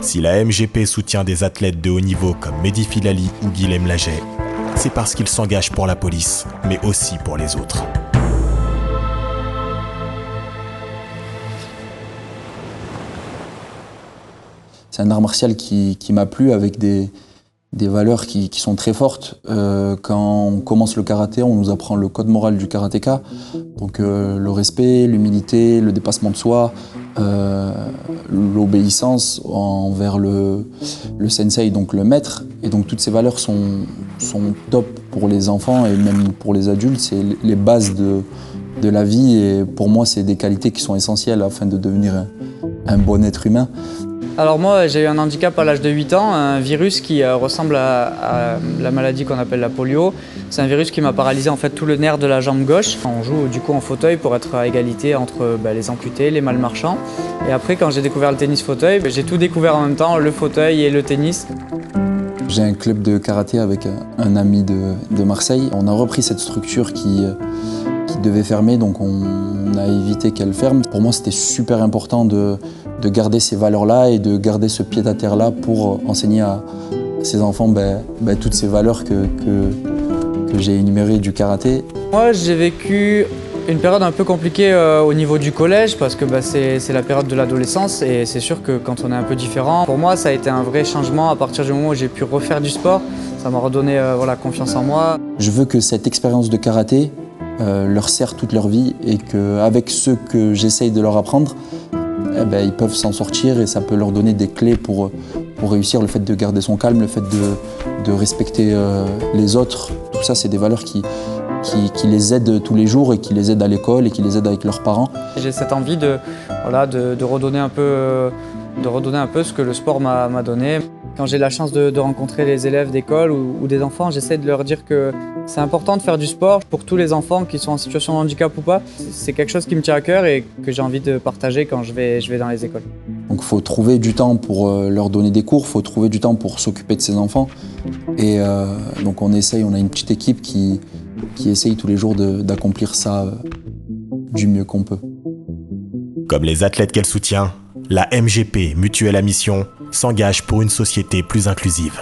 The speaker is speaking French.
Si la MGP soutient des athlètes de haut niveau comme Mehdi Filali ou Guilhem Laget, c'est parce qu'ils s'engagent pour la police, mais aussi pour les autres. C'est un art martial qui m'a plu, avec des valeurs qui sont très fortes. Quand on commence le karaté, on nous apprend le code moral du karatéka. Donc le respect, l'humilité, le dépassement de soi, l'obéissance envers le sensei, donc le maître. Et donc toutes ces valeurs sont top pour les enfants et même pour les adultes. C'est les bases de la vie, et pour moi, c'est des qualités qui sont essentielles afin de devenir un bon être humain. Alors moi, j'ai eu un handicap à l'âge de 8 ans, un virus qui ressemble à la maladie qu'on appelle la polio. C'est un virus qui m'a paralysé en fait tout le nerf de la jambe gauche. On joue du coup en fauteuil pour être à égalité entre les amputés, les malmarchants. Et après, quand j'ai découvert le tennis fauteuil, j'ai tout découvert en même temps, le fauteuil et le tennis. J'ai un club de karaté avec un ami de Marseille. On a repris cette structure qui devait fermer, donc on a évité qu'elle ferme. Pour moi, c'était super important de garder ces valeurs-là et de garder ce pied-à-terre-là pour enseigner à ces enfants toutes ces valeurs que j'ai énumérées du karaté. Moi, j'ai vécu une période un peu compliquée au niveau du collège, parce que c'est la période de l'adolescence, et c'est sûr que quand on est un peu différent, pour moi, ça a été un vrai changement à partir du moment où j'ai pu refaire du sport. Ça m'a redonné confiance en moi. Je veux que cette expérience de karaté leur sert toute leur vie, et qu'avec ce que j'essaye de leur apprendre, ils peuvent s'en sortir, et ça peut leur donner des clés pour réussir. Le fait de garder son calme, le fait de respecter les autres, tout ça, c'est des valeurs qui les aident tous les jours, et qui les aident à l'école, et qui les aident avec leurs parents. J'ai cette envie de redonner un peu ce que le sport m'a donné. Quand j'ai la chance de rencontrer les élèves d'école ou des enfants, j'essaie de leur dire que c'est important de faire du sport pour tous les enfants, qui sont en situation de handicap ou pas. C'est quelque chose qui me tient à cœur et que j'ai envie de partager quand je vais dans les écoles. Donc il faut trouver du temps pour leur donner des cours, il faut trouver du temps pour s'occuper de ses enfants. Et donc on a une petite équipe qui essaye tous les jours d'accomplir ça du mieux qu'on peut. Comme les athlètes qu'elle soutient, la MGP, Mutuelle à Mission, s'engage pour une société plus inclusive.